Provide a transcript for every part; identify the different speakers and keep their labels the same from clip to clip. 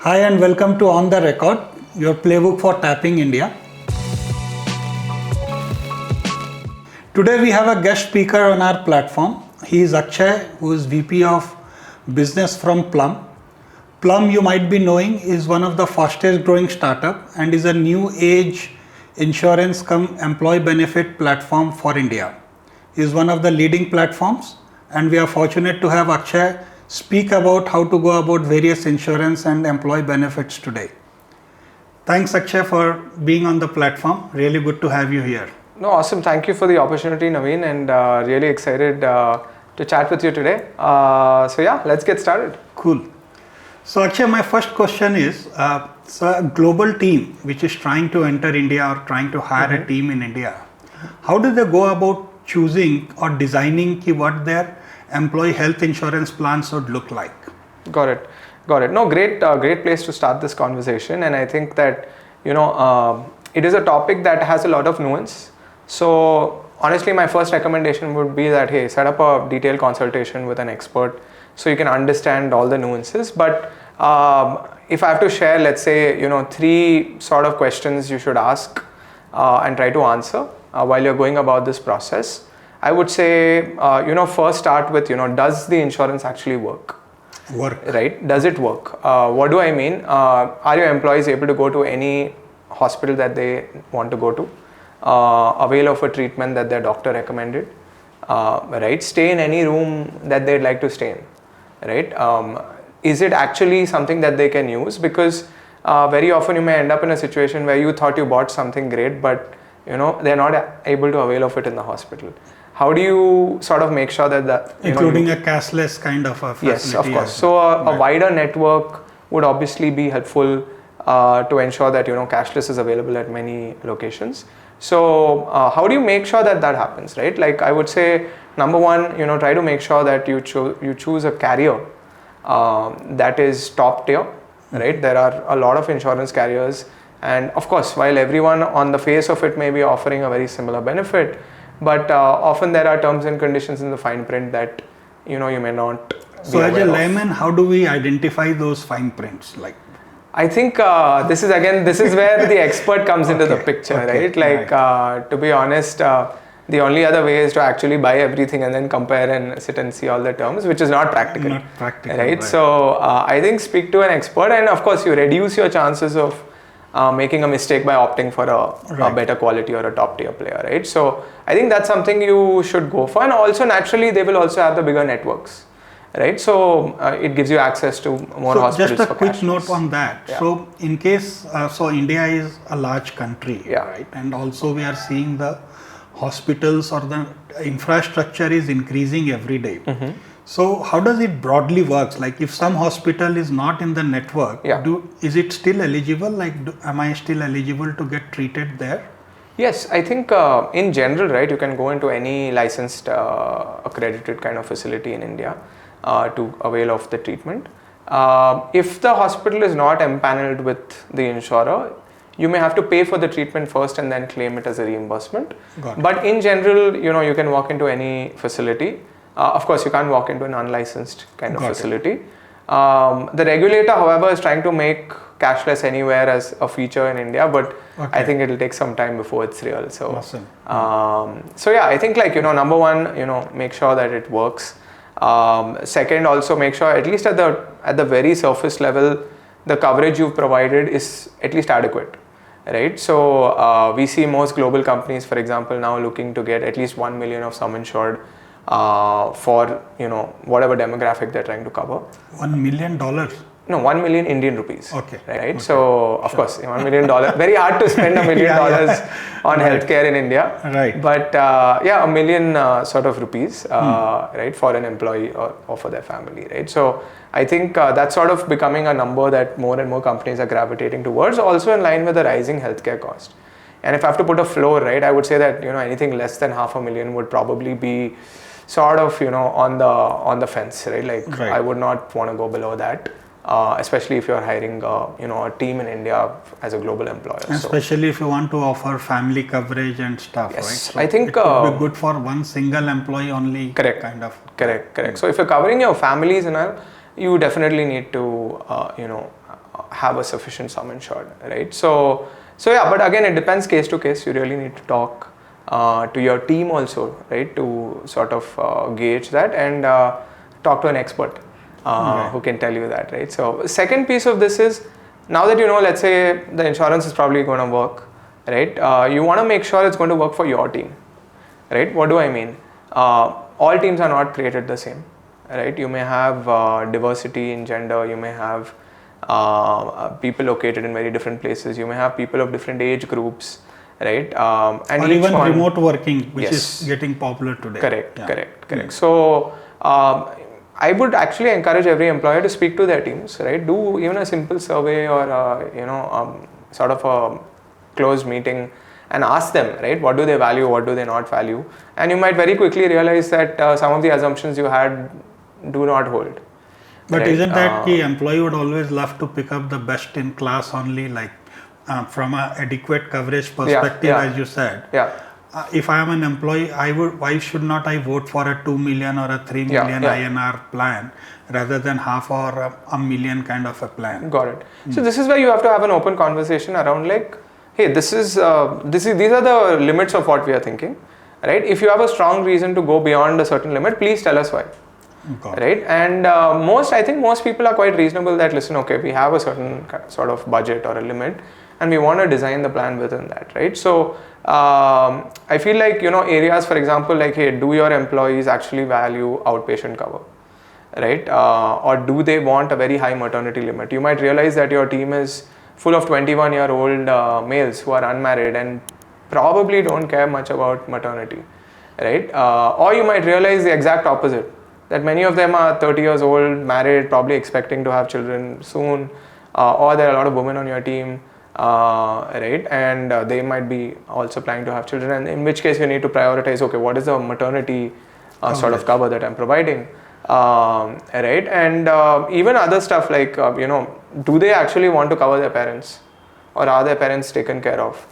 Speaker 1: Hi and welcome to On the Record, your playbook for tapping India. Today we have a guest speaker on our platform. He is Akshay, who is VP of Business from Plum. Plum, you might be knowing, is one of the fastest growing startup and is a new age insurance cum employee benefit platform for India. He is one of the leading platforms and we are fortunate to have Akshay speak about how to go about various insurance and employee benefits today. Thanks Akshay for being on the platform. Really good to have you here.
Speaker 2: No, awesome. Thank you for the opportunity, Naveen, and really excited to chat with you today. So yeah, let's get started.
Speaker 1: Cool. So Akshay, my first question is, so a global team which is trying to enter India or trying to hire a team in India, how do they go about choosing or designing what their employee health insurance plans would look like?
Speaker 2: Got it. No, great place to start this conversation. And I think that, it is a topic that has a lot of nuance. So honestly, my first recommendation would be that, hey, set up a detailed consultation with an expert so you can understand all the nuances. But if I have to share, let's say, three sort of questions you should ask and try to answer while you're going about this process, I would say, first start with, does the insurance actually work? Right? Does it work? What do I mean? Are your employees able to go to any hospital that they want to go to? Avail of a treatment that their doctor recommended? Right? Stay in any room that they'd like to stay in? Right? Is it actually something that they can use? Because very often you may end up in a situation where you thought you bought something great, but they're not able to avail of it in the hospital. How do you sort of make sure that
Speaker 1: including a cashless kind of a facility?
Speaker 2: Yes, of course. So a wider network would obviously be helpful to ensure that cashless is available at many locations. So how do you make sure that happens, right? Like I would say, number one, try to make sure that you choose a carrier that is top tier, right? There are a lot of insurance carriers, and of course, while everyone on the face of it may be offering a very similar benefit, but often there are terms and conditions in the fine print that you may not.
Speaker 1: So as a layman, how do we identify those fine prints? Like,
Speaker 2: I think this is where the expert comes into the picture, right? Like to be honest, the only other way is to actually buy everything and then compare and sit and see all the terms, which is not practical. Right? So I think speak to an expert, and of course you reduce your chances of making a mistake by opting for a better quality or a top tier player, right? So I think that's something you should go for, and also naturally they will also have the bigger networks, right? So it gives you access to more hospitals.
Speaker 1: Just a quick note on that. Yeah. So in case, so India is a large country, right? And also we are seeing the hospitals or the infrastructure is increasing every day. So how does it broadly works? Like if some hospital is not in the network, is it still eligible? Like am I still eligible to get treated there?
Speaker 2: Yes, I think in general, right, you can go into any licensed accredited kind of facility in India to avail of the treatment. If the hospital is not empaneled with the insurer, you may have to pay for the treatment first and then claim it as a reimbursement. But in general, you can walk into any facility. Of course, you can't walk into an unlicensed kind of facility. The regulator, however, is trying to make cashless anywhere as a feature in India, but I think it will take some time before it's real. So, so yeah, I think like, number one, make sure that it works. Second, also make sure at least at the very surface level, the coverage you've provided is at least adequate, right? So we see most global companies, for example, now looking to get at least 1 million of sum insured for whatever demographic they're trying to cover.
Speaker 1: $1 million?
Speaker 2: No, 1 million Indian rupees.
Speaker 1: Okay.
Speaker 2: Right. So of course, $1 million. Very hard to spend $1 million on healthcare in India.
Speaker 1: Right.
Speaker 2: But $1 million sort of rupees, right, for an employee or for their family. Right. So I think that's sort of becoming a number that more and more companies are gravitating towards. Also in line with the rising healthcare cost. And if I have to put a floor, right, I would say that anything less than $500,000 would probably be sort of on the fence, right? Like I would not want to go below that, especially if you're hiring a team in India as a global employer.
Speaker 1: Especially if you want to offer family coverage and stuff,
Speaker 2: yes,
Speaker 1: right? So
Speaker 2: I think
Speaker 1: it would be good for one single employee only.
Speaker 2: Correct.
Speaker 1: Kind of.
Speaker 2: Correct. So if you're covering your families and all, you definitely need to have a sufficient sum insured, right? So yeah, but again, it depends case to case. You really need to talk to your team also, right, to sort of gauge that, and talk to an expert who can tell you that, right? So second piece of this is, now that you know, let's say the insurance is probably going to work, right? You want to make sure it's going to work for your team, right? What do I mean? All teams are not created the same, right? You may have diversity in gender, you may have people located in very different places, you may have people of different age groups, right?
Speaker 1: And or even remote working, which is getting popular today.
Speaker 2: Correct. So I would actually encourage every employer to speak to their teams, right? Do even a simple survey or sort of a closed meeting and ask them, right? What do they value? What do they not value? And you might very quickly realize that some of the assumptions you had do not hold.
Speaker 1: But right? Isn't that the employee would always love to pick up the best in class only, like from an adequate coverage perspective, as you said?
Speaker 2: Yeah.
Speaker 1: If I am an employee, why should not I vote for a 2 million or a 3 million INR plan rather than half or a million kind of a plan?
Speaker 2: Got it. So this is where you have to have an open conversation around, like, hey, these are the limits of what we are thinking, right? If you have a strong reason to go beyond a certain limit, please tell us why. Right? And I think most people are quite reasonable that, listen, okay, we have a certain sort of budget or a limit and we want to design the plan within that, right? So I feel like, areas, for example, like, hey, do your employees actually value outpatient cover, right? Or do they want a very high maternity limit? You might realize that your team is full of 21-year-old males who are unmarried and probably don't care much about maternity, right? Or you might realize the exact opposite, that many of them are 30 years old, married, probably expecting to have children soon, or there are a lot of women on your team, right? And they might be also planning to have children, and in which case you need to prioritize, okay, what is the maternity sort of cover that I'm providing, right? And even other stuff like, do they actually want to cover their parents, or are their parents taken care of?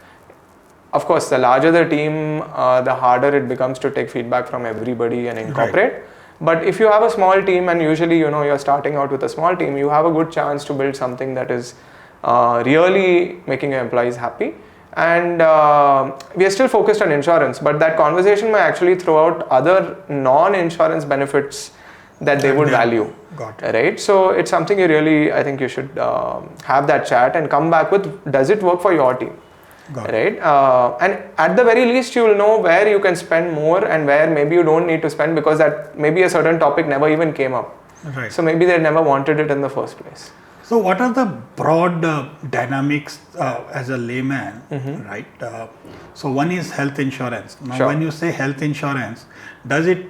Speaker 2: Of course, the larger the team, the harder it becomes to take feedback from everybody and incorporate. Right. But if you have a small team, and usually, you're starting out with a small team, you have a good chance to build something that is really making your employees happy. And we are still focused on insurance, but that conversation may actually throw out other non-insurance benefits that they would value.
Speaker 1: Got it.
Speaker 2: Right? So it's something I think you should have that chat and come back with, does it work for your team? Right? And at the very least, you will know where you can spend more and where maybe you don't need to spend, because that maybe a certain topic never even came up.
Speaker 1: Right.
Speaker 2: So maybe they never wanted it in the first place.
Speaker 1: So what are the broad dynamics as a layman, right? So one is health insurance. Now when you say health insurance, does it,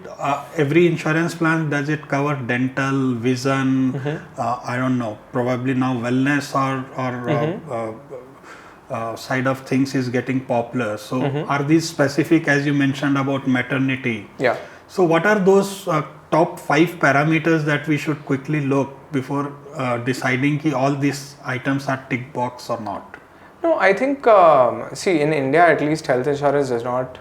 Speaker 1: every insurance plan, does it cover dental, vision, I don't know, probably now wellness or side of things is getting popular. So are these specific, as you mentioned about maternity?
Speaker 2: Yeah.
Speaker 1: So what are those top 5 parameters that we should quickly look before deciding ki all these items are tick box or not?
Speaker 2: No, I think, see, in India at least, health insurance does not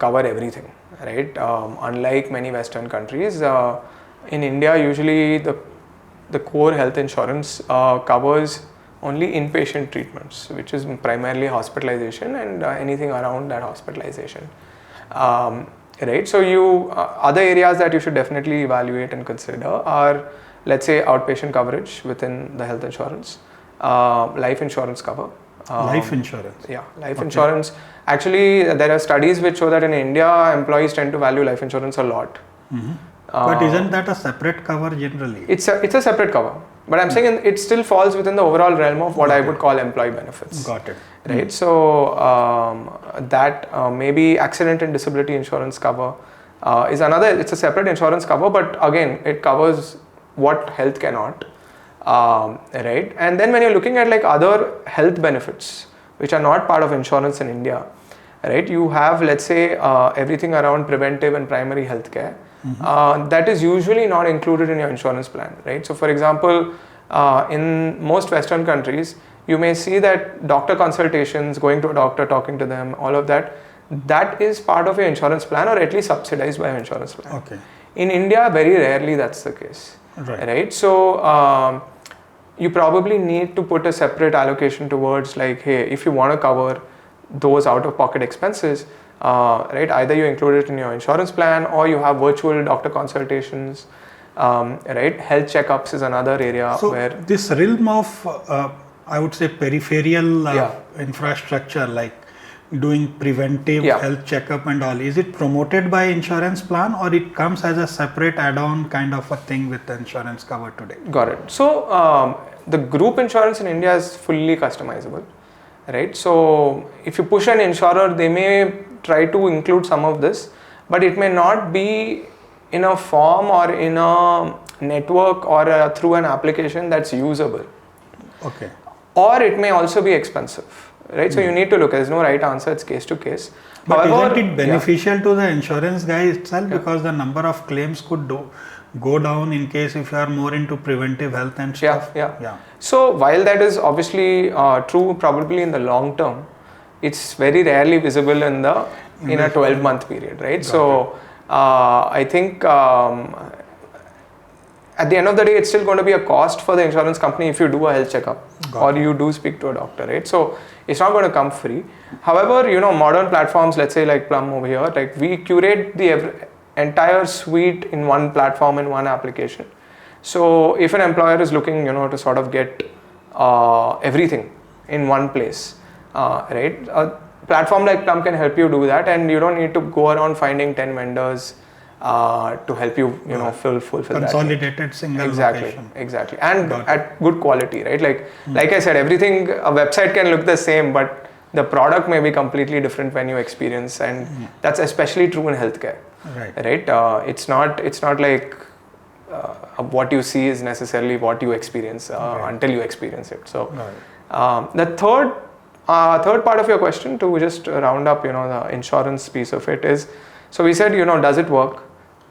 Speaker 2: cover everything, right? Unlike many Western countries, in India usually the core health insurance covers only inpatient treatments, which is primarily hospitalization and anything around that hospitalization. Right? So other areas that you should definitely evaluate and consider are, let's say, outpatient coverage within the health insurance, life insurance cover.
Speaker 1: Life insurance?
Speaker 2: Yeah, life insurance. Actually, there are studies which show that in India, employees tend to value life insurance a lot.
Speaker 1: But isn't that a separate cover generally?
Speaker 2: It's a separate cover. But I'm saying it still falls within the overall realm of what I would call employee benefits.
Speaker 1: Got it.
Speaker 2: Right? So that maybe accident and disability insurance cover is another, it's a separate insurance cover, but again, it covers what health cannot. Right? And then when you're looking at like other health benefits, which are not part of insurance in India, right? You have, let's say, everything around preventive and primary health care. That is usually not included in your insurance plan, right? So for example, in most Western countries, you may see that doctor consultations, going to a doctor, talking to them, all of that, that is part of your insurance plan or at least subsidized by your insurance plan.
Speaker 1: Okay.
Speaker 2: In India, very rarely that's the case,
Speaker 1: right?
Speaker 2: So you probably need to put a separate allocation towards like, hey, if you want to cover those out-of-pocket expenses, right? Either you include it in your insurance plan or you have virtual doctor consultations, right? Health checkups is another area
Speaker 1: So
Speaker 2: where
Speaker 1: this realm of, I would say, peripheral infrastructure, like doing preventive health checkup and all, is it promoted by insurance plan or it comes as a separate add-on kind of a thing with the insurance cover today?
Speaker 2: Got it. So the group insurance in India is fully customizable, right? So if you push an insurer, they may try to include some of this, but it may not be in a form or in a network or through an application that's usable.
Speaker 1: Okay.
Speaker 2: Or it may also be expensive, right? So you need to look. There's no right answer. It's case to case.
Speaker 1: But isn't it beneficial to the insurance guy itself because the number of claims could go down in case if you are more into preventive health and stuff?
Speaker 2: Yeah. So while that is obviously true, probably in the long term, it's very rarely visible in a 12-month period, right? So I think at the end of the day, it's still going to be a cost for the insurance company if you do a health checkup or you do speak to a doctor, right? So it's not going to come free. However, modern platforms, let's say like Plum over here, like we curate the entire suite in one platform, in one application. So if an employer is looking, to sort of get everything in one place, right? A platform like Plum can help you do that, and you don't need to go around finding 10 vendors to help you, fulfill
Speaker 1: consolidated
Speaker 2: that.
Speaker 1: Single location.
Speaker 2: Exactly, and at good quality, right? Like I said, everything, a website can look the same, but the product may be completely different when you experience, and that's especially true in healthcare. Right? It's not like what you see is necessarily what you experience until you experience it. So the third part of your question, to just round up, the insurance piece of it is, so we said, does it work?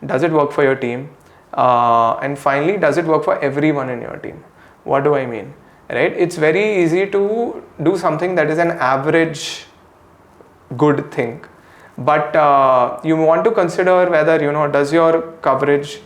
Speaker 2: Does it work for your team? And finally, does it work for everyone in your team? What do I mean? Right? It's very easy to do something that is an average good thing, but you want to consider whether, does your coverage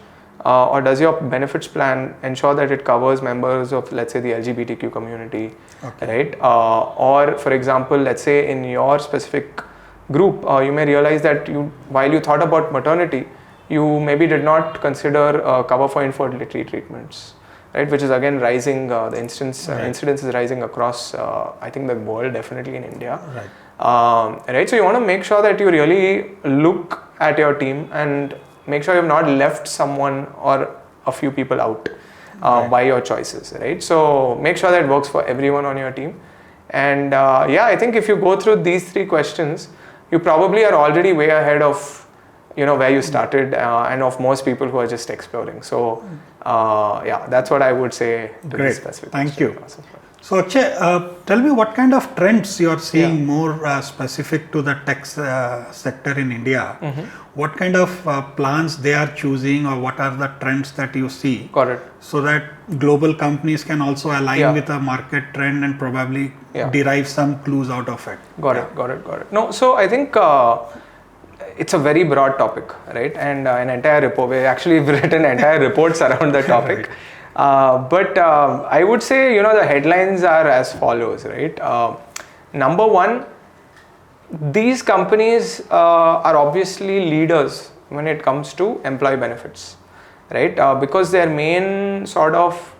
Speaker 2: or does your benefits plan ensure that it covers members of, let's say, the LGBTQ community, right? Or for example, let's say in your specific group, you may realize that while you thought about maternity, you maybe did not consider cover for infertility treatments, right? Which is again rising. The incidence is rising across, I think, the world, definitely in India. Right. So you want to make sure that you really look at your team and make sure you have not left someone or a few people out by your choices, right? So make sure that it works for everyone on your team. And I think if you go through these three questions, you probably are already way ahead of where you started and of most people who are just exploring. So that's what I would say to this specific
Speaker 1: Thank you. So Akshay, tell me what kind of trends you are seeing more specific to the tech sector in India. What kind of plans they are choosing, or what are the trends that you see?
Speaker 2: Got it.
Speaker 1: So that global companies can also align with a market trend and probably derive some clues out of it.
Speaker 2: Got it. No, so I think it's a very broad topic, right? And an entire report, we actually written entire reports around the topic. But I would say, the headlines are as follows, right? Number one, these companies are obviously leaders when it comes to employee benefits, right? Because their main sort of,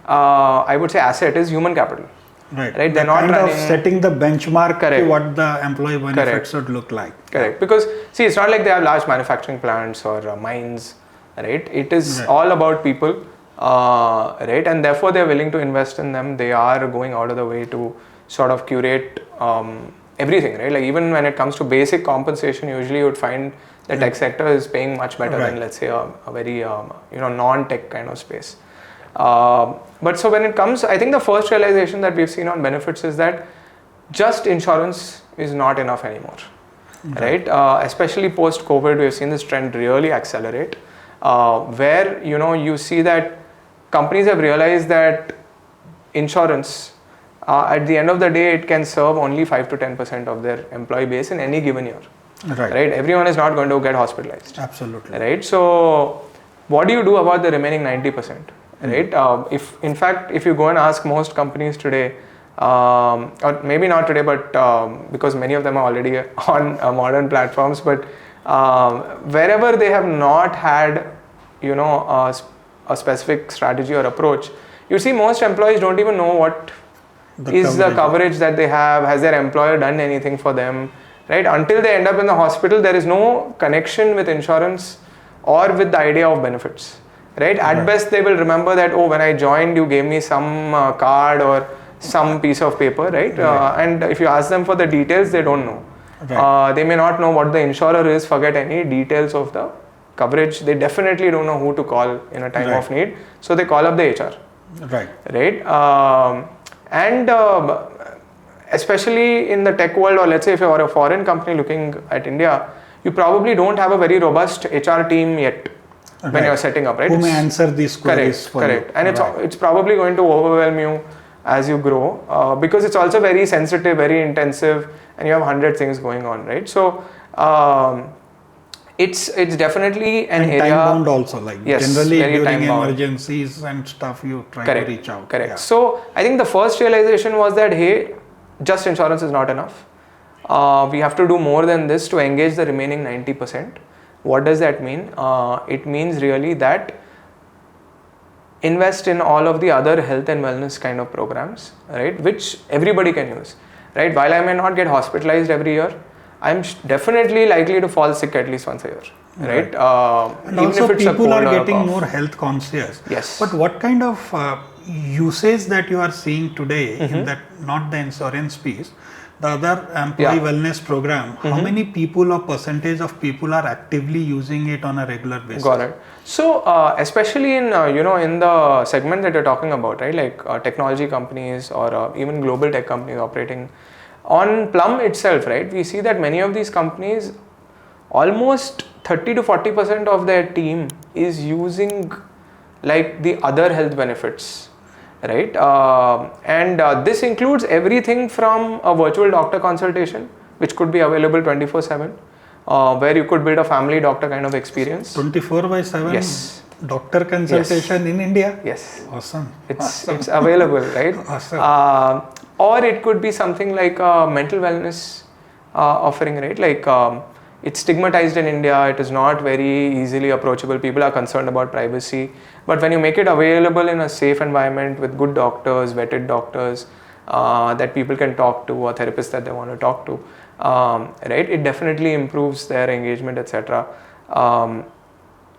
Speaker 2: I would say, asset is human capital.
Speaker 1: Right. They're not kind of setting the benchmark to what the employee benefits should look like.
Speaker 2: Correct. Because see, it's not like they have large manufacturing plants or mines, right? It is all about people, right? And therefore they're willing to invest in them. They are going out of the way to sort of curate everything, right? Like even when it comes to basic compensation, usually you would find the tech sector is paying much better than, let's say, a very non-tech kind of space. But so when it comes, I think the first realization that we've seen on benefits is that just insurance is not enough anymore, right? Especially post-COVID, we've seen this trend really accelerate, where you see that companies have realized that insurance, at the end of the day, it can serve only 5 to 10% of their employee base in any given year. Right? Everyone is not going to get hospitalized.
Speaker 1: Absolutely.
Speaker 2: Right? So what do you do about the remaining 90%? right? If you go and ask most companies today, or maybe not today, but because many of them are already on modern platforms, but wherever they have not had, a specific strategy or approach, you see most employees don't even know what the coverage that they have. Has their employer done anything for them, right? Until they end up in the hospital, there is no connection with insurance or with the idea of benefits, right? At best, they will remember that, oh, when I joined, you gave me some card or some piece of paper, right? And if you ask them for the details, they don't know. They may not know what the insurer is, forget any details of the coverage. They definitely don't know who to call in a time of need. So they call up the HR. Right? And especially in the tech world, or let's say if you're a foreign company looking at India, you probably don't have a very robust HR team yet when you're setting up, right?
Speaker 1: Who may answer these queries for you.
Speaker 2: And it's probably going to overwhelm you as you grow, because it's also very sensitive, very intensive, and you have 100 things going on, right? So it's definitely an area.
Speaker 1: Time bound also, generally during emergencies and stuff, you try to reach out.
Speaker 2: So I think the first realization was that, hey, just insurance is not enough. We have to do more than this to engage the remaining 90%. What does that mean? It means really that invest in all of the other health and wellness kind of programs, right, which everybody can use, right? While I may not get hospitalized every year, I'm definitely likely to fall sick at least once a year, right?
Speaker 1: And even also if it's people are getting more health conscious.
Speaker 2: Yes.
Speaker 1: But what kind of usage that you are seeing today in that, not the insurance piece, the other employee wellness program, how many people or percentage of people are actively using it on a regular basis?
Speaker 2: Got it. So especially in in the segment that you're talking about, right, like technology companies or even global tech companies operating on Plum itself, right, we see that many of these companies, almost 30 to 40% of their team is using like the other health benefits, right? And this includes everything from a virtual doctor consultation, which could be available 24/7, where you could build a family doctor kind of experience.
Speaker 1: 24/7?
Speaker 2: Yes.
Speaker 1: Doctor consultation in India?
Speaker 2: Yes.
Speaker 1: Awesome.
Speaker 2: It's available, right?
Speaker 1: Awesome.
Speaker 2: Or it could be something like a mental wellness offering, right? Like it's stigmatized in India. It is not very easily approachable. People are concerned about privacy. But when you make it available in a safe environment with good doctors, vetted doctors that people can talk to, or therapists that they want to talk to, right? It definitely improves their engagement, etc.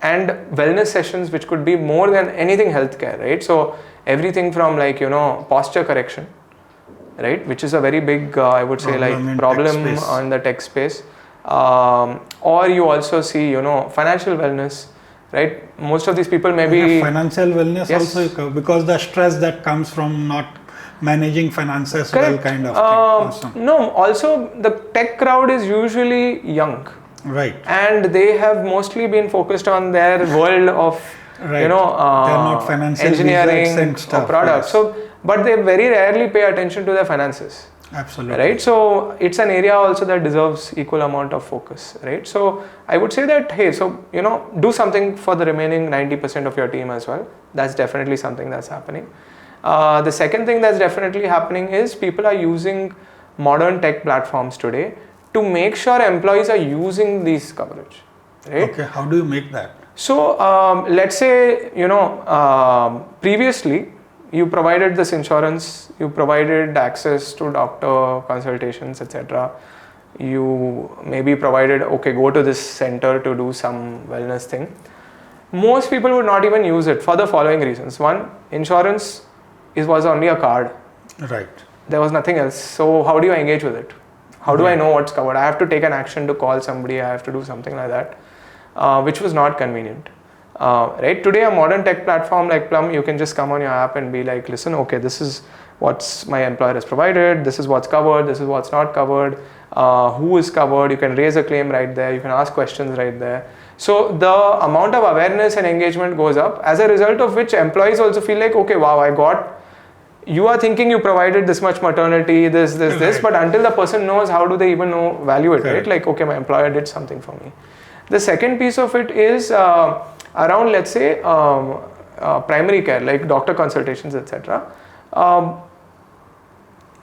Speaker 2: And wellness sessions, which could be more than anything healthcare, right? So everything from like posture correction, right, which is a very big I would say like problem on the tech space, or you also see financial wellness, right? Most of these people maybe
Speaker 1: financial wellness also, because the stress that comes from not managing finances well kind of thing. Awesome.
Speaker 2: No, also the tech crowd is usually young.
Speaker 1: Right.
Speaker 2: And they have mostly been focused on their world of,
Speaker 1: they're not financial
Speaker 2: engineering
Speaker 1: and stuff,
Speaker 2: or products. So, but they very rarely pay attention to their finances.
Speaker 1: Absolutely.
Speaker 2: Right. So it's an area also that deserves equal amount of focus. Right. So I would say that, hey, so, do something for the remaining 90% of your team as well. That's definitely something that's happening. The second thing that's definitely happening is people are using modern tech platforms today to make sure employees are using these coverage, right?
Speaker 1: Okay, how do you make that?
Speaker 2: So let's say, previously you provided this insurance, you provided access to doctor consultations, etc. You maybe provided, okay, go to this center to do some wellness thing. Most people would not even use it for the following reasons. One, insurance was only a card.
Speaker 1: Right.
Speaker 2: There was nothing else. So how do you engage with it? How do I know what's covered? I have to take an action to call somebody. I have to do something like that, which was not convenient. Right? Today, a modern tech platform like Plum, you can just come on your app and be like, listen, okay, this is what's my employer has provided. This is what's covered. This is what's not covered. Who is covered? You can raise a claim right there. You can ask questions right there. So the amount of awareness and engagement goes up, as a result of which employees also feel like, okay, wow, you are thinking you provided this much maternity, this, but until the person knows, how do they even value it, right? Like, okay, my employer did something for me. The second piece of it is around, let's say, primary care, like doctor consultations, etc.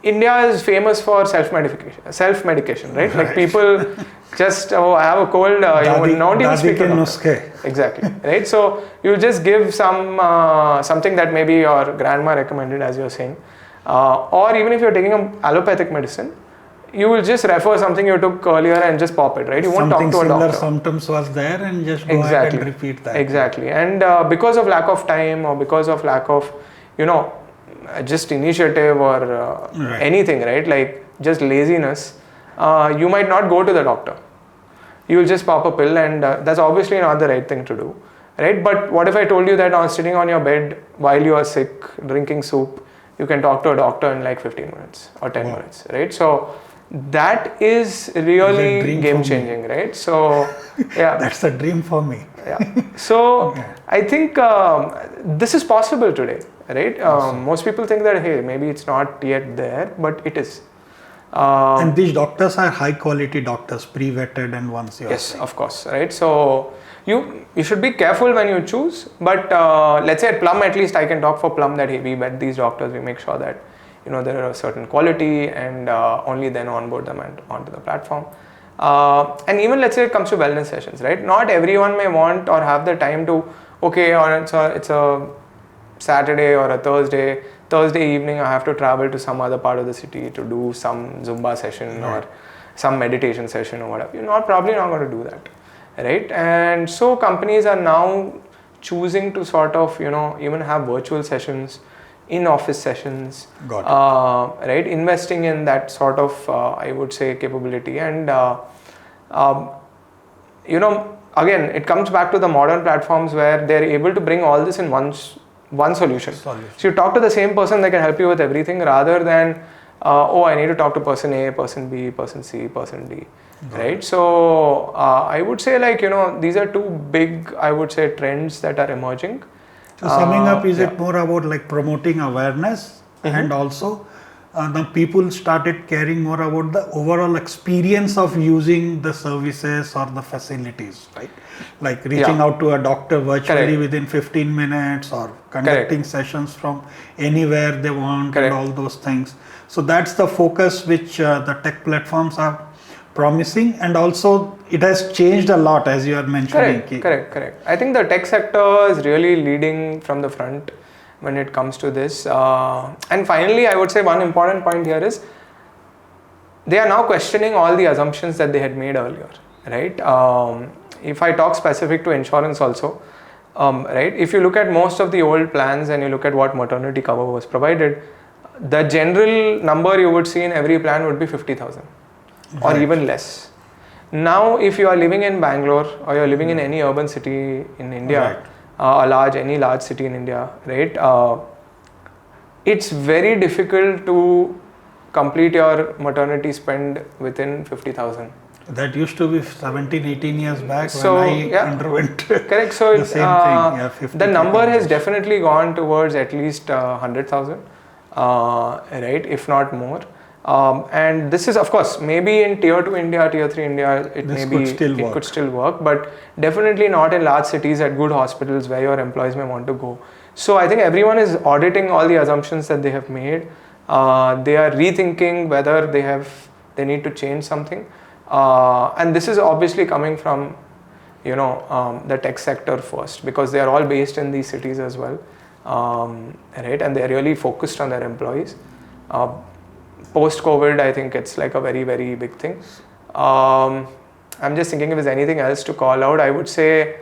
Speaker 2: India is famous for self-medication, right? Like people just, oh, I have a cold, you don't even speak to doctor. Exactly, right? So you just give something that maybe your grandma recommended, as you're saying, or even if you're taking an allopathic medicine, you will just refer something you took earlier and just pop it, right? You won't talk to a doctor.
Speaker 1: Similar symptoms was there and just go ahead and repeat that.
Speaker 2: Exactly. And because of lack of time or because of lack of, just initiative or anything, right? Like just laziness, you might not go to the doctor. You will just pop a pill, and that's obviously not the right thing to do, right? But what if I told you that sitting on your bed while you are sick, drinking soup, you can talk to a doctor in like 15 minutes or 10 minutes, right? So that is really game changing, right? So yeah,
Speaker 1: that's a dream for me.
Speaker 2: Yeah. So I think this is possible today, right? Most people think that, hey, maybe it's not yet there, but it is.
Speaker 1: And these doctors are high quality doctors, pre-vetted and ones.
Speaker 2: Yes, of course, right? So you should be careful when you choose, but let's say at Plum, at least I can talk for Plum that, hey, we vet these doctors, we make sure that there are a certain quality, and only then onboard them onto the platform. And even let's say it comes to wellness sessions, right? Not everyone may want or have the time to, or it's a Saturday or a Thursday evening, I have to travel to some other part of the city to do some Zumba session or some meditation session or whatever. You're probably not going to do that, right? And so companies are now choosing to sort of, even have virtual sessions, in-office sessions, right? Investing in that sort of, I would say, capability. And, again, it comes back to the modern platforms where they're able to bring all this in one solution. So you talk to the same person, they can help you with everything, rather than, I need to talk to person A, person B, person C, person D, right? So I would say, like, these are two big, I would say, trends that are emerging.
Speaker 1: So summing up, is it more about like promoting awareness, and also the people started caring more about the overall experience of using the services or the facilities, right? Like reaching out to a doctor virtually within 15 minutes or conducting sessions from anywhere they want and all those things. So that's the focus which the tech platforms are promising, and also it has changed a lot, as you are mentioning.
Speaker 2: Correct. I think the tech sector is really leading from the front when it comes to this. And finally, I would say one important point here is they are now questioning all the assumptions that they had made earlier, right? If I talk specific to insurance also, right? If you look at most of the old plans and you look at what maternity cover was provided, the general number you would see in every plan would be 50,000 or even less. Now, if you are living in Bangalore or you're living in any urban city in India, any large city in India, right? It's very difficult to complete your maternity spend within 50,000.
Speaker 1: That used to be 17, 18 years back when I underwent
Speaker 2: correct. So
Speaker 1: the same thing.
Speaker 2: The number has definitely gone towards at least 100,000, right? If not more. And this is, of course, maybe in tier 2 India, tier 3 India, it could still work, but definitely not in large cities at good hospitals where your employees may want to go. So I think everyone is auditing all the assumptions that they have made. They are rethinking whether they need to change something. And this is obviously coming from, the tech sector first, because they are all based in these cities as well, right? And they are really focused on their employees. Post-COVID, I think it's like a very, very big thing. I'm just thinking if there's anything else to call out. I would say,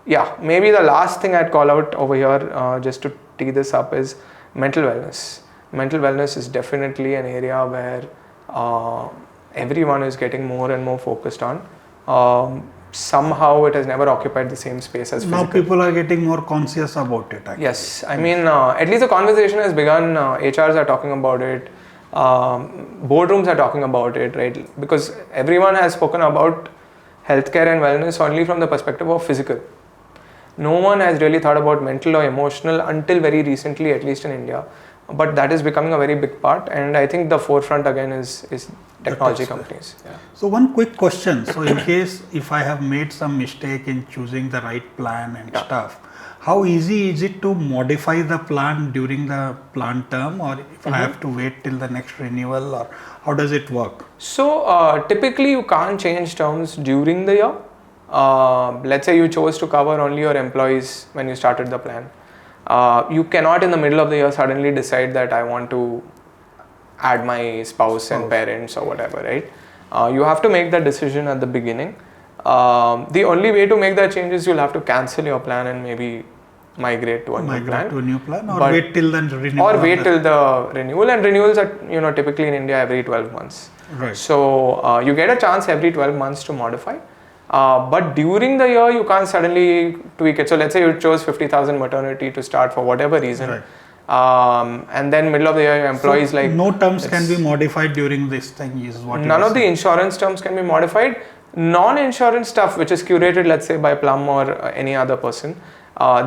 Speaker 2: maybe the last thing I'd call out over here, just to tee this up, is mental wellness. Mental wellness is definitely an area where everyone is getting more and more focused on. Somehow it has never occupied the same space as physical.
Speaker 1: Now people are getting more conscious about it, actually.
Speaker 2: Yes, I mean, at least the conversation has begun. HRs are talking about it. Boardrooms are talking about it, right? Because everyone has spoken about healthcare and wellness only from the perspective of physical. No one has really thought about mental or emotional until very recently, at least in India. But that is becoming a very big part, and I think the forefront again is technology companies. Yeah.
Speaker 1: So one quick question. So in case if I have made some mistake in choosing the right plan and stuff, how easy is it to modify the plan during the plan term, or if I have to wait till the next renewal, or how does it work?
Speaker 2: So typically you can't change terms during the year. Let's say you chose to cover only your employees when you started the plan. You cannot in the middle of the year suddenly decide that I want to add my spouse and parents or whatever, right? You have to make that decision at the beginning. The only way to make that change is you'll have to cancel your plan and maybe migrate to a new plan.
Speaker 1: Or wait till the renewal.
Speaker 2: Or wait till the renewal, and renewals are typically in India every 12 months.
Speaker 1: Right.
Speaker 2: So you get a chance every 12 months to modify. But during the year you can't suddenly tweak it. So let's say you chose 50,000 maternity to start for whatever reason.
Speaker 1: Right.
Speaker 2: And then middle of the year your employees
Speaker 1: so no terms can be modified during this thing is what
Speaker 2: none of the insurance terms can be modified. Non-insurance stuff which is curated, let's say by Plum or any other person,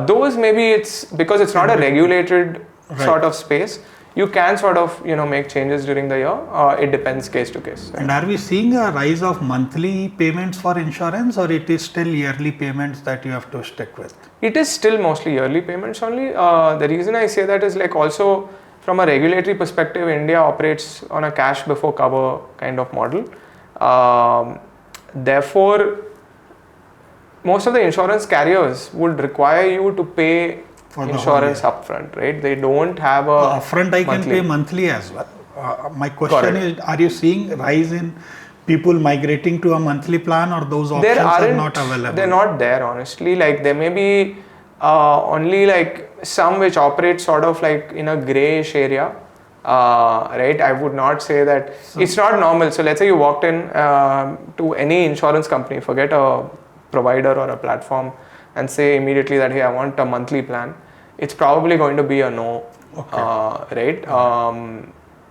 Speaker 2: those maybe it's because it's not a regulated sort of space, you can sort of make changes during the year. It depends case to case.
Speaker 1: And are we seeing a rise of monthly payments for insurance, or it is still yearly payments that you have to stick with?
Speaker 2: It is still mostly yearly payments only. The reason I say that is like also from a regulatory perspective, India operates on a cash before cover kind of model. Therefore, most of the insurance carriers would require you to pay for insurance upfront, right? They don't have a
Speaker 1: upfront. I can pay monthly as well. My question is: are you seeing rise in people migrating to a monthly plan, or those options are not available?
Speaker 2: They're not there, honestly. Like there may be only like some which operate sort of like in a grayish area. Right, I would not say that it's not normal. So let's say you walked in to any insurance company, forget a provider or a platform, and say immediately that hey, I want a monthly plan. It's probably going to be a no, right?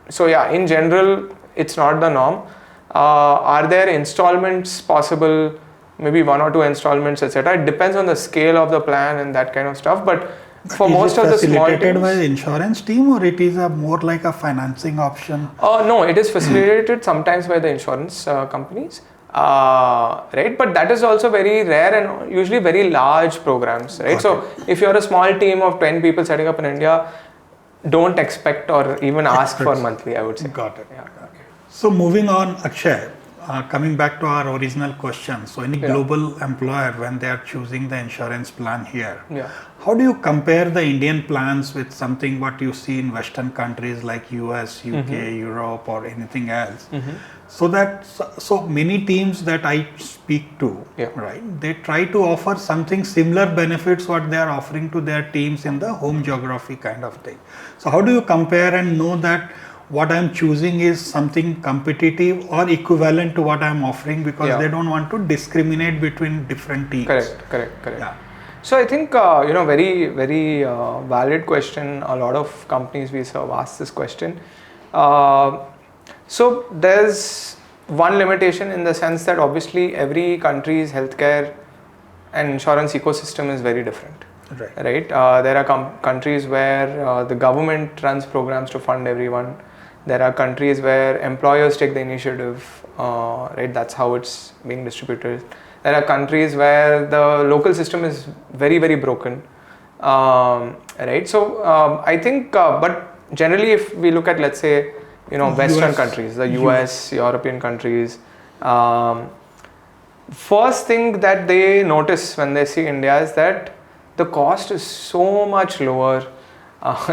Speaker 2: So yeah, in general, it's not the norm. Are there installments possible? Maybe 1 or 2 installments, etc. It depends on the scale of the plan and that kind of stuff. But for most of the small teams,
Speaker 1: facilitated by the insurance team, or it is a more like a financing option?
Speaker 2: No, it is facilitated sometimes by the insurance companies, right? But that is also very rare and usually very large programs, right? So if you're a small team of 10 people setting up in India, don't expect or even ask for monthly, I would say.
Speaker 1: Got it.
Speaker 2: Yeah.
Speaker 1: Okay. So moving on, Akshay, coming back to our original question. So any global employer, when they are choosing the insurance plan here, how do you compare the Indian plans with something what you see in Western countries like US, UK, Europe, or anything else? So that so many teams that I speak to, right, they try to offer something similar benefits what they are offering to their teams in the home geography kind of thing. So how do you compare and know that what I'm choosing is something competitive or equivalent to what I'm offering, because they don't want to discriminate between different teams?
Speaker 2: Correct. Yeah. So I think very very valid question. A lot of companies we serve ask this question. So there's one limitation in the sense that obviously every country's healthcare and insurance ecosystem is very different. Right. There are countries where the government runs programs to fund everyone. There are countries where employers take the initiative, right? That's how it's being distributed. There are countries where the local system is very, very broken, right? So I think, but generally, if we look at, let's say, Western countries, the US, European countries, first thing that they notice when they see India is that the cost is so much lower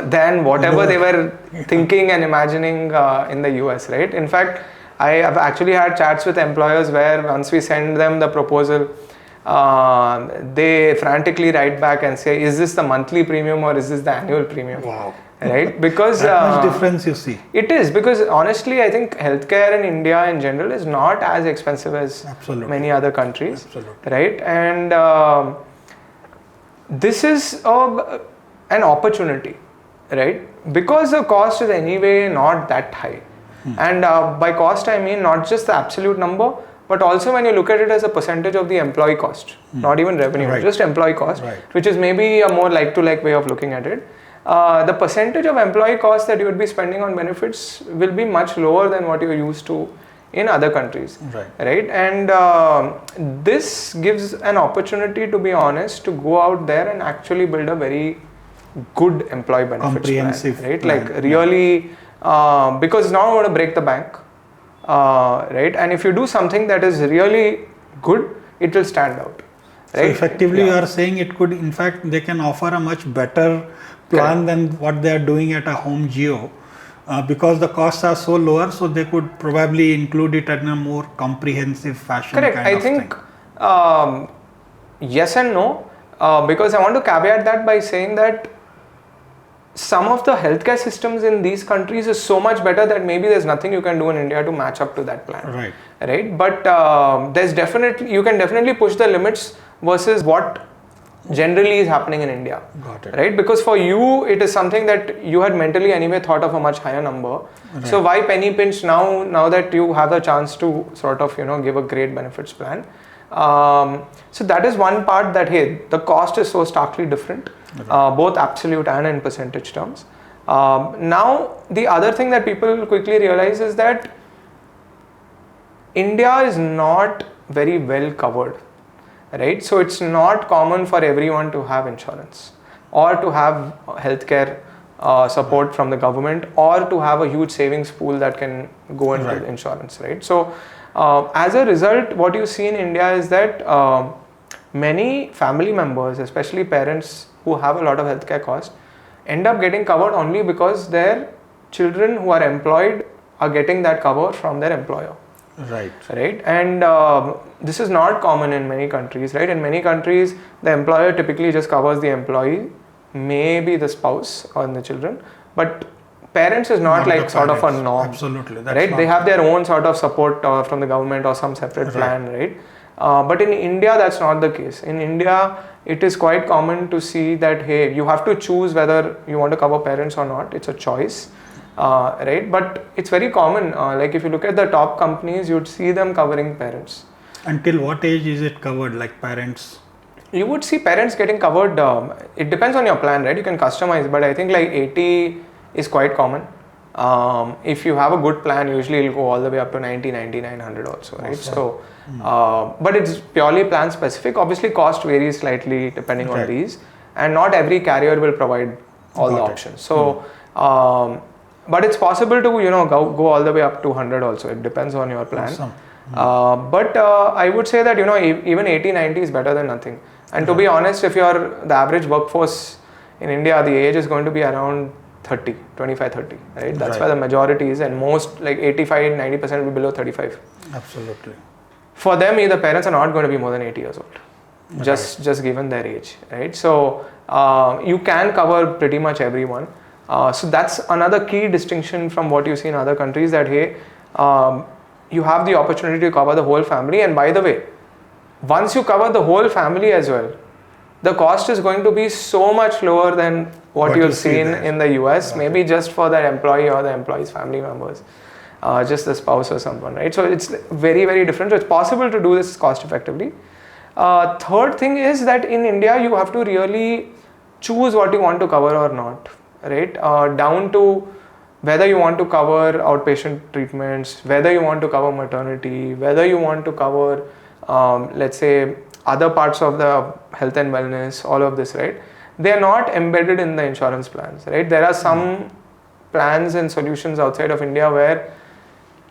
Speaker 2: than whatever they were thinking and imagining in the US, right? In fact, I have actually had chats with employers where once we send them the proposal, they frantically write back and say, is this the monthly premium or is this the annual premium?
Speaker 1: Wow.
Speaker 2: Right? Because
Speaker 1: that much difference you see.
Speaker 2: It is, because honestly, I think healthcare in India in general is not as expensive as many other countries. Right? And this is an opportunity, right? Because the cost is anyway not that high. And by cost I mean not just the absolute number, but also when you look at it as a percentage of the employee cost, not even revenue, just employee cost, which is maybe a more like-to-like way of looking at it. The percentage of employee cost that you would be spending on benefits will be much lower than what you're used to in other countries, right? And this gives an opportunity, to be honest, to go out there and actually build a very good employee benefits
Speaker 1: comprehensive
Speaker 2: plan, right?
Speaker 1: plan,
Speaker 2: Like really, because it's not going to break the bank, right? And if you do something that is really good, it will stand out. Right?
Speaker 1: So effectively, you are saying it could, in fact, they can offer a much better plan than what they are doing at a home geo, because the costs are so lower. So they could probably include it in a more comprehensive fashion.
Speaker 2: Correct. I think yes and no, because I want to caveat that by saying that some of the healthcare systems in these countries is so much better that maybe there's nothing you can do in India to match up to that plan. Right. But you can definitely push the limits versus what generally is happening in India.
Speaker 1: Got it.
Speaker 2: Right? Because for you, it is something that you had mentally anyway thought of a much higher number. Right. So why penny pinch now that you have the chance to sort of, give a great benefits plan? So that is one part that, hey, the cost is so starkly different, both absolute and in percentage terms. Now, the other thing that people quickly realize is that India is not very well covered. Right, so it's not common for everyone to have insurance or to have healthcare support from the government or to have a huge savings pool that can go into insurance. Right, so as a result, what you see in India is that many family members, especially parents who have a lot of healthcare costs, end up getting covered only because their children who are employed are getting that cover from their employer. Right, and this is not common in many countries. Right, in many countries, the employer typically just covers the employee, maybe the spouse or the children, but parents is not like sort of a norm.
Speaker 1: Absolutely,
Speaker 2: that's right. They have their own sort of support from the government or some separate plan. Right, but in India, that's not the case. In India, it is quite common to see that, hey, you have to choose whether you want to cover parents or not. It's a choice. Right, but it's very common. Like if you look at the top companies, you'd see them covering parents.
Speaker 1: Until what age is it covered, like parents?
Speaker 2: You would see parents getting covered. It depends on your plan, right? You can customize, but I think like 80 is quite common. If you have a good plan, usually it'll go all the way up to 90, 99, 100 also, right? So, but it's purely plan specific. Obviously, cost varies slightly depending on these, and not every carrier will provide all the options. So, but it's possible to go all the way up to 100 also. It depends on your plan. Awesome. But I would say that even 80, 90 is better than nothing. And to be honest, if you're the average workforce in India, the age is going to be around 30, 25, 30. Right? That's where the majority is, and most like 85, 90% will be below 35.
Speaker 1: Absolutely.
Speaker 2: For them, the parents are not going to be more than 80 years old. Just given their age. Right? So you can cover pretty much everyone. So that's another key distinction from what you see in other countries, that hey, you have the opportunity to cover the whole family. And by the way, once you cover the whole family as well, the cost is going to be so much lower than what you've seen in the US, maybe just for the employee or the employee's family members, just the spouse or someone, right? So it's very, very different. So it's possible to do this cost effectively. Third thing is that in India, you have to really choose what you want to cover or not. Right, down to whether you want to cover outpatient treatments, whether you want to cover maternity, whether you want to cover, let's say, other parts of the health and wellness, all of this, right? They are not embedded in the insurance plans, right? There are some plans and solutions outside of India where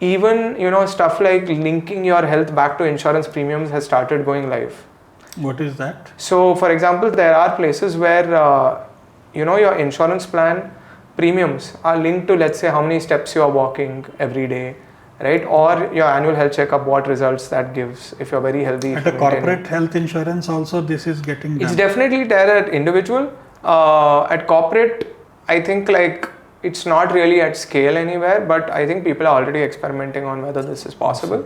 Speaker 2: even, stuff like linking your health back to insurance premiums has started going live.
Speaker 1: What is that?
Speaker 2: So, for example, there are places where your insurance plan premiums are linked to, let's say, how many steps you are walking every day, right? Or your annual health checkup, what results that gives if you're very healthy.
Speaker 1: At a corporate health insurance also, this is getting done.
Speaker 2: It's definitely there at individual. At corporate, I think like it's not really at scale anywhere, but I think people are already experimenting on whether this is possible.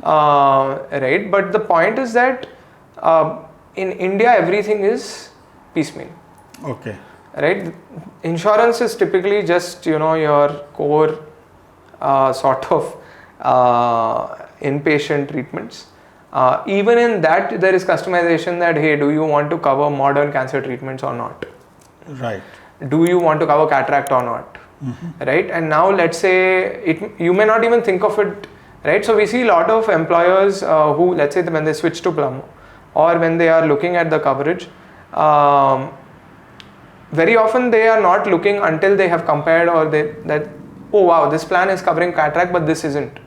Speaker 2: Right? But the point is that in India, everything is piecemeal.
Speaker 1: Okay.
Speaker 2: Right, insurance is typically just your core sort of inpatient treatments. Even in that, there is customization that, hey, do you want to cover modern cancer treatments or not?
Speaker 1: Right.
Speaker 2: Do you want to cover cataract or not? Right, and now let's say you may not even think of it right? So we see a lot of employers who, let's say when they switch to Plum or when they are looking at the coverage, very often they are not looking until they have compared or that, oh wow, this plan is covering cataract but this isn't.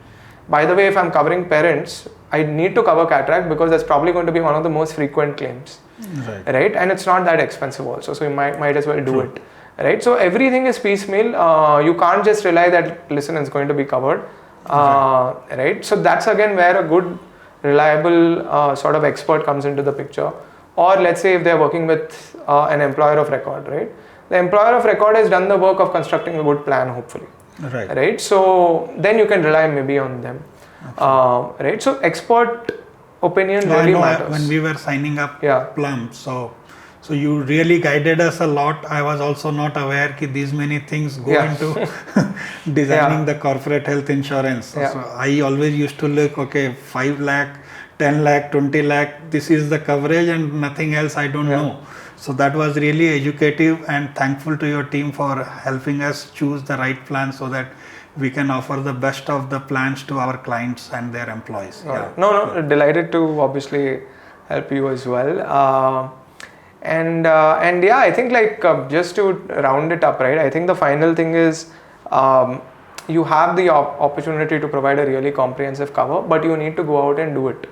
Speaker 2: By the way, if I'm covering parents, I need to cover cataract because that's probably going to be one of the most frequent claims, right? And it's not that expensive also, so you might as well do it, right? So everything is piecemeal. You can't just rely that, listen, it's going to be covered, right? So that's again where a good, reliable sort of expert comes into the picture. Or let's say if they're working with an employer of record, right? The employer of record has done the work of constructing a good plan, hopefully. Right. So then you can rely maybe on them. Right. So expert opinion really matters.
Speaker 1: When we were signing up Plum, so you really guided us a lot. I was also not aware that these many things go into designing the corporate health insurance. So I always used to look, okay, 5 lakh, 10 lakh, 20 lakh, this is the coverage and nothing else I don't know. So that was really educative, and thankful to your team for helping us choose the right plan so that we can offer the best of the plans to our clients and their employees.
Speaker 2: No, delighted to obviously help you as well. And yeah, I think like just to round it up, right? I think the final thing is you have the opportunity to provide a really comprehensive cover, but you need to go out and do it,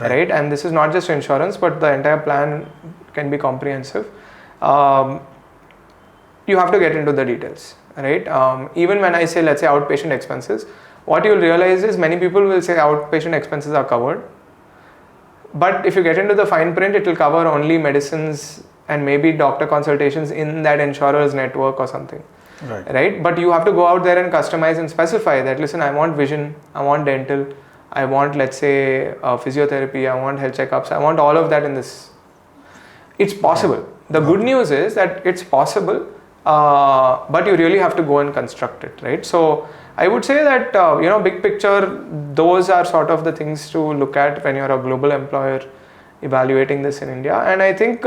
Speaker 2: right? And this is not just insurance, but the entire plan can be comprehensive. You have to get into the details, right? Even when I say, let's say outpatient expenses, what you'll realize is many people will say outpatient expenses are covered. But if you get into the fine print, it will cover only medicines and maybe doctor consultations in that insurer's network or something, right? But you have to go out there and customize and specify that, listen, I want vision, I want dental, I want, let's say, physiotherapy, I want health checkups, I want all of that in this. It's possible. The good news is that it's possible, but you really have to go and construct it, right? So I would say that, big picture, those are sort of the things to look at when you're a global employer evaluating this in India. And I think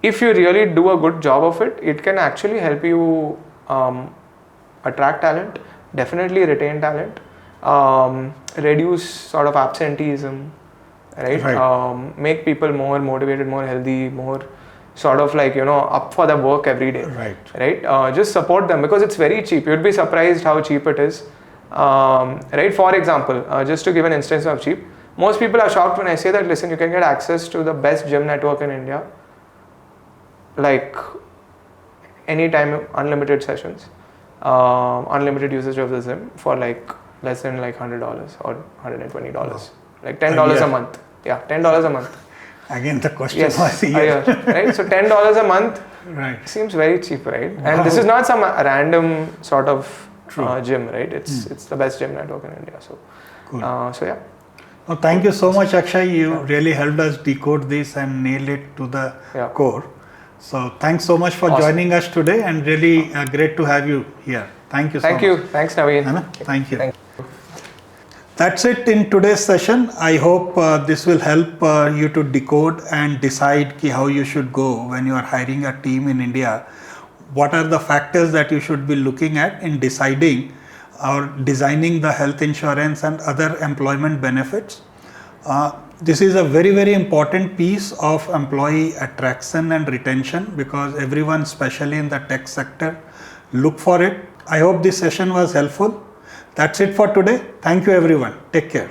Speaker 2: if you really do a good job of it, it can actually help you attract talent, definitely retain talent, reduce sort of absenteeism, right? Make people more motivated, more healthy, more sort of like, up for the work every day, right? Just support them because it's very cheap. You'd be surprised how cheap it is, right? For example, just to give an instance of cheap, most people are shocked when I say that, listen, you can get access to the best gym network in India, like anytime, unlimited sessions, unlimited usage of the gym for like less than like $100 or $120, like $10 a month. Yeah, $10 a month.
Speaker 1: Again, the question was
Speaker 2: here, right? So $10 a month seems very cheap, right? And this is not some random sort of gym, right? It's the best gym network in India. So, so yeah.
Speaker 1: Well, thank you so much, Akshay. You really helped us decode this and nail it to the core. So thanks so much for joining us today, and really great to have you here. Thank you so much.
Speaker 2: Thank you. Thanks, Naveen.
Speaker 1: Thank you. That's it in today's session. I hope this will help you to decode and decide how you should go when you are hiring a team in India. What are the factors that you should be looking at in deciding or designing the health insurance and other employment benefits. This is a very, very important piece of employee attraction and retention because everyone, especially in the tech sector, look for it. I hope this session was helpful. That's it for today. Thank you everyone. Take care.